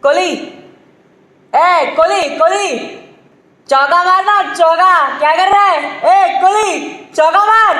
कोहली, ए कोहली कोहली, चौका मारना, चौका। क्या कर रहा है? ए कोहली, चौका मार।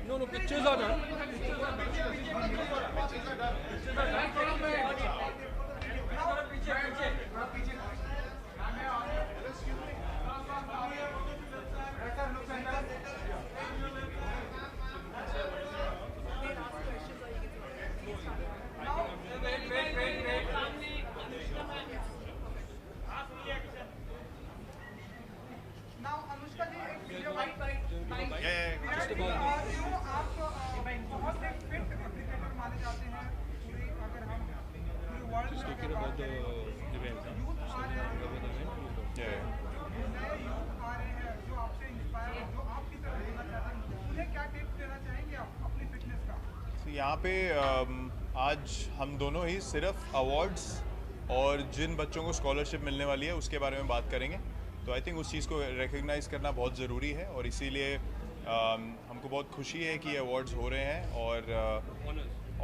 No, pictures are done. Just talking about the event. Yeah. तो यहाँ पे आज हम दोनों ही सिर्फ अवार्ड्स और जिन बच्चों को स्कॉलरशिप मिलने वाली है उसके बारे में बात करेंगे। तो आई थिंक उस चीज़ को रिकग्नाइज़ करना बहुत ज़रूरी है और इसीलिए हमको बहुत खुशी है कि ये अवार्ड्स हो रहे हैं और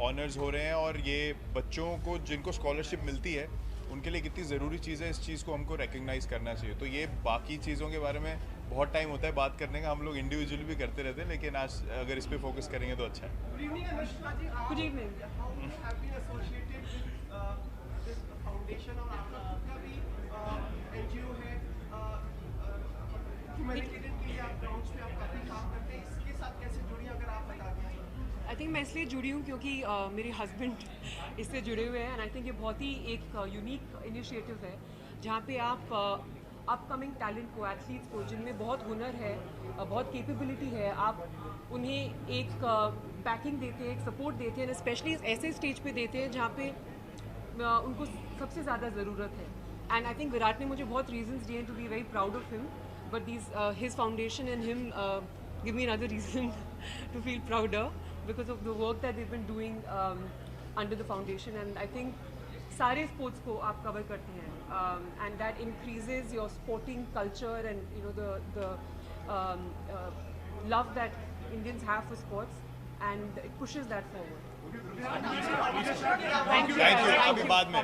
ऑनर्स हो रहे हैं और ये बच्चों को जिनको स्कॉलरशिप मिलती है उनके लिए कितनी ज़रूरी चीज़ है, इस चीज़ को हमको रिकग्नाइज़ करना चाहिए। तो ये बाकी चीज़ों के बारे में बहुत टाइम होता है बात करने का, हम लोग इंडिविजुअली भी करते रहते हैं, लेकिन आज अगर इस पे फोकस करेंगे तो अच्छा है। Good evening. How you have been associated with this foundation और आपका खुद का भी NGO है, humanitarian के लिए आप ग्राउंड्स पे आप काफी काम करते हैं, इसके साथ कैसे जुड़ी अगर आप बता दें? आई थिंक मैं इसलिए जुड़ी हूँ क्योंकि मेरे हस्बैंड इससे जुड़े हुए हैं एंड आई थिंक ये बहुत ही एक यूनिक इनिशिएटिव है जहाँ पे आप अपकमिंग टैलेंट को, एथलीट्स को जिनमें बहुत हुनर है, बहुत कैपेबिलिटी है, आप उन्हें एक बैकिंग देते हैं, एक सपोर्ट देते हैं, स्पेशली ऐसे स्टेज पे देते हैं जहाँ पे उनको सबसे ज़्यादा ज़रूरत है। एंड आई थिंक विराट ने मुझे बहुत रीजंस दिए to be very proud of him, but his foundation and him give me another reason to feel prouder because of the work that they've been doing under the foundation, and I think सारे sports को आप cover करते हैं and that increases your sporting culture and you know the love that Indians have for sports and it pushes that forward. Thank you. अभी बाद में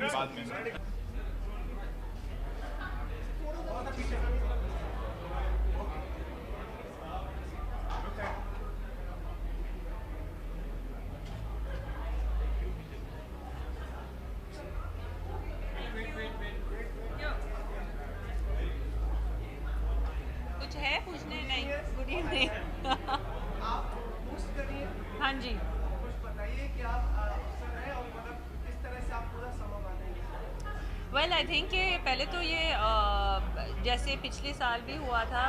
कुछ है पूछने? नहीं। Good evening. आप पोस्ट करिए, हाँ जी। कुछ बताइए कि आप अफसर हैं और मतलब किस तरह से आप पूरा समय बांधेंगे? वेल आई थिंक कि पहले तो ये जैसे पिछले साल भी हुआ था,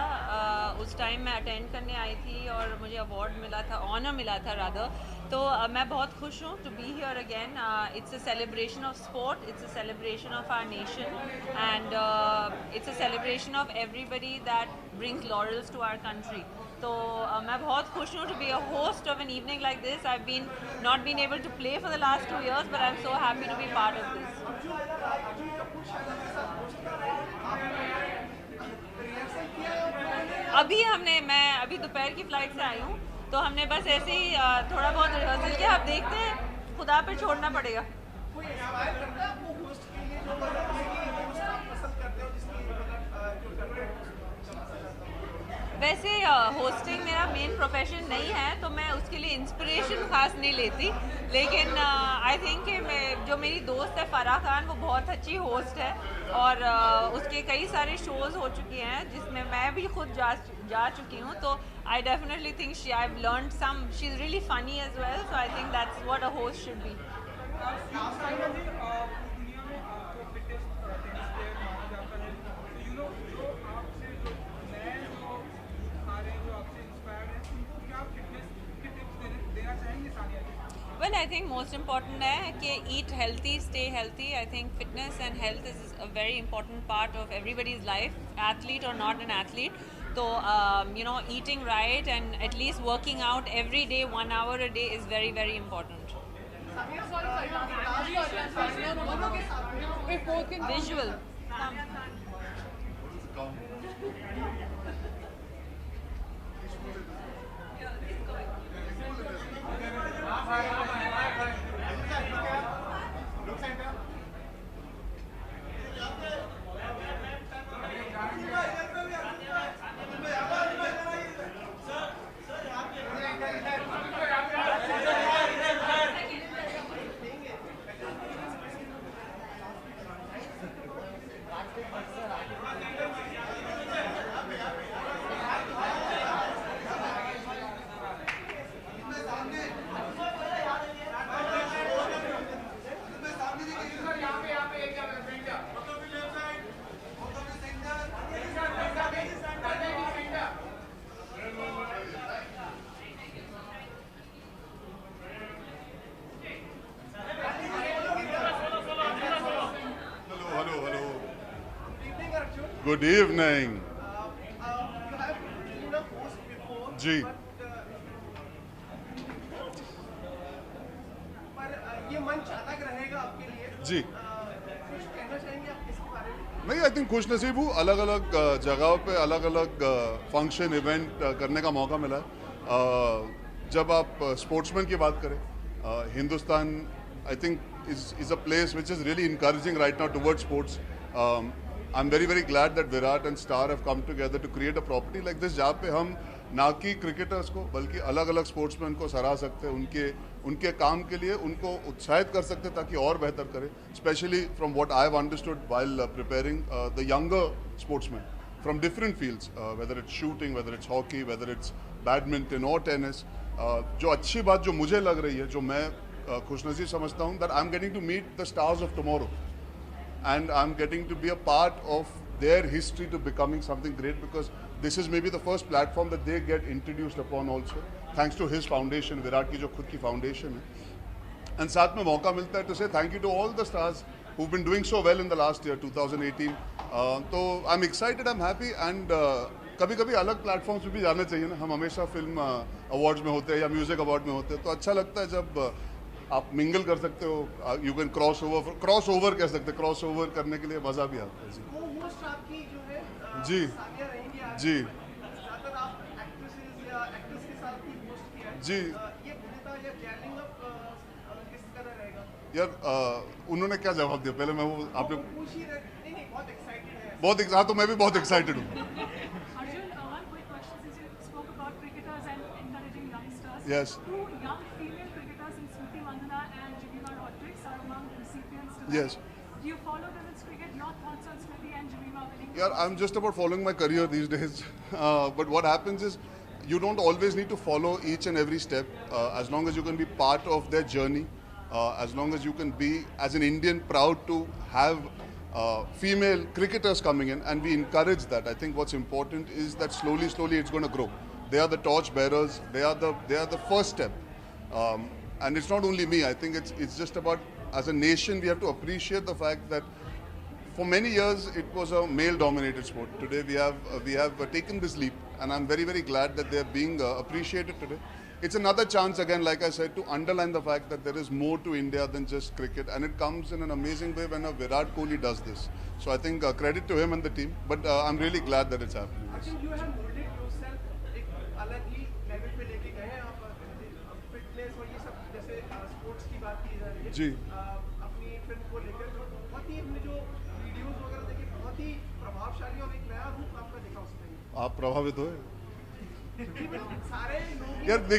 उस टाइम मैं अटेंड करने आई थी और मुझे अवार्ड मिला था, ऑनर मिला था रादर। तो मैं बहुत खुश हूँ to be here again. It's a celebration of sport, it's a celebration of our nation and it's a celebration of everybody that brings laurels to our country. तो मैं बहुत खुश हूँ to be a host of an evening like this. I been not been able to play for the last 2 years but I am so happy to be part of this. मैं अभी दोपहर की flight से आई हूँ, तो हमने बस ऐसे ही थोड़ा बहुत रिहर्सल किया। अब देखते हैं, खुदा पे छोड़ना पड़ेगा। कोई इंस्पायर करता है आपको होस्ट के लिए, जो होस्ट आप पसंद करते हो, जिसकी मतलब जो होस्टिंग मेरा मेन प्रोफेशन नहीं है तो मैं उसके लिए इंस्पिरेशन खास नहीं लेती, लेकिन आई थिंक कि जो मेरी दोस्त है फ़राह खान, वो बहुत अच्छी होस्ट है और उसके कई सारे शोज़ हो चुके हैं जिसमें मैं भी खुद जा चुकी हूँ, तो I definitely think she I have learned some, she is really funny as well, so I think that's what a host should be. Last time में दुनिया में आपको फिटेस्ट टेनिस प्लेयर माना जाता है, तो यू नो जो आपसे जो नए जो आ रहे हैं, जो आपसे इंस्पायर्ड हैं, उनको क्या फिटनेस के टिप्स देना चाहेंगे सानिया जी? Well, I think most important है कि eat healthy, stay healthy. I think fitness and health is a very important part of everybody's life, athlete or not an athlete. So, you know, eating right and at least working out every day, 1 hour a day is very, very important. Visual. Good evening. You have been a host before, जी. पर ये मंच अलग रहेगा आपके लिए. जी. कुछ कहना चाहेंगे आप इसके बारे में? नहीं, आई थिंक खुश नसीब हूँ, अलग अलग जगहों पे अलग अलग फंक्शन इवेंट करने का मौका मिला है। जब आप स्पोर्ट्समैन की बात करें, Hindustan I think is a place which is really encouraging right now towards sports. I'm very very glad that Virat and Star have come together to create a property like this, जहाँ पे हम ना कि cricketers को बल्कि अलग अलग sportsman को सराह सकते हैं, उनके काम के लिए उनको उत्साहित कर सकते हैं ताकि और बेहतर करें, specially from what I have understood while preparing the younger sportsman from different fields, whether it's shooting, whether it's hockey, whether it's badminton और टेनिस। जो अच्छी बात जो मुझे लग रही है, जो मैं खुशनसीब समझता हूँ, that I am getting to meet the stars of tomorrow and I'm getting to be a part of their history to becoming something great, because this is maybe the first platform that they get introduced upon also, thanks to his foundation, Virat की जो खुद की foundation है, and साथ में मौका मिलता है to say thank you to all the stars who've been doing so well in the last year 2018. तो I'm excited, I'm happy, and कभी-कभी अलग प्लेटफॉर्म्स पे भी जाना चाहिए ना। हम हमेशा फिल्म अवार्ड्स में होते हैं या म्यूजिक अवार्ड में होते हैं, तो अच्छा लगता है जब आप मिंगल कर सकते हो, यू कैन क्रॉस ओवर कह सकते हैं, क्रॉस ओवर करने के लिए मज़ा भी आता है। जी, वो होस्ट आपकी जो है जी, सानिया रहेंगी आज। जी, ज़्यादातर आप एक्ट्रेसेस या एक्टर्स के साथ भी होस्ट किया है। जी। ये भिन्नता या गैदरिंग अप किस तरह रहेगा? यार उन्होंने क्या जवाब दिया पहले, मैं वो आपने पूछ ही रहे, नहीं बहुत एक्साइटेड है। बहुत हाँ, तो मैं भी बहुत एक्साइटेड हूँ। Arjun, one quick question, since you spoke about cricketers and encouraging youngsters. Yes. Two young female cricketers in Smriti Mandhana and Jemima Rodrigues are among recipients today. Yes. Do you follow women's cricket? Your thoughts on Smriti and Jemima winning? Yeah, I'm just about following my career these days. But what happens is, you don't always need to follow each and every step. As long as you can be part of their journey, as long as you can be, as an Indian, proud to have female cricketers coming in, and we encourage that. I think what's important is that slowly it's going to grow. They are the torch bearers. They are the first step. And it's not only me. I think it's just about, as a nation, we have to appreciate the fact that for many years it was a male-dominated sport. Today we have taken this leap, and I'm very very glad that they are being appreciated today. It's another chance again, like I said, to underline the fact that there is more to India than just cricket, and it comes in an amazing way when a Virat Kohli does this. So I think credit to him and the team. But I'm really glad that it's happening. Arjun, you have molded yourself एक अलग ही level पे लेके गए हैं आप, fitness और ये सब, जैसे स्पोर्ट्स की बात की जा रही है जी। अपनी फिल्म को लेकर बहुत ही हमने जो वीडियोस वगैरह देखे, बहुत ही प्रभावशाली और एक नया रूप आपका देखा उसमें। आप प्रभावित हुए? यार देखिए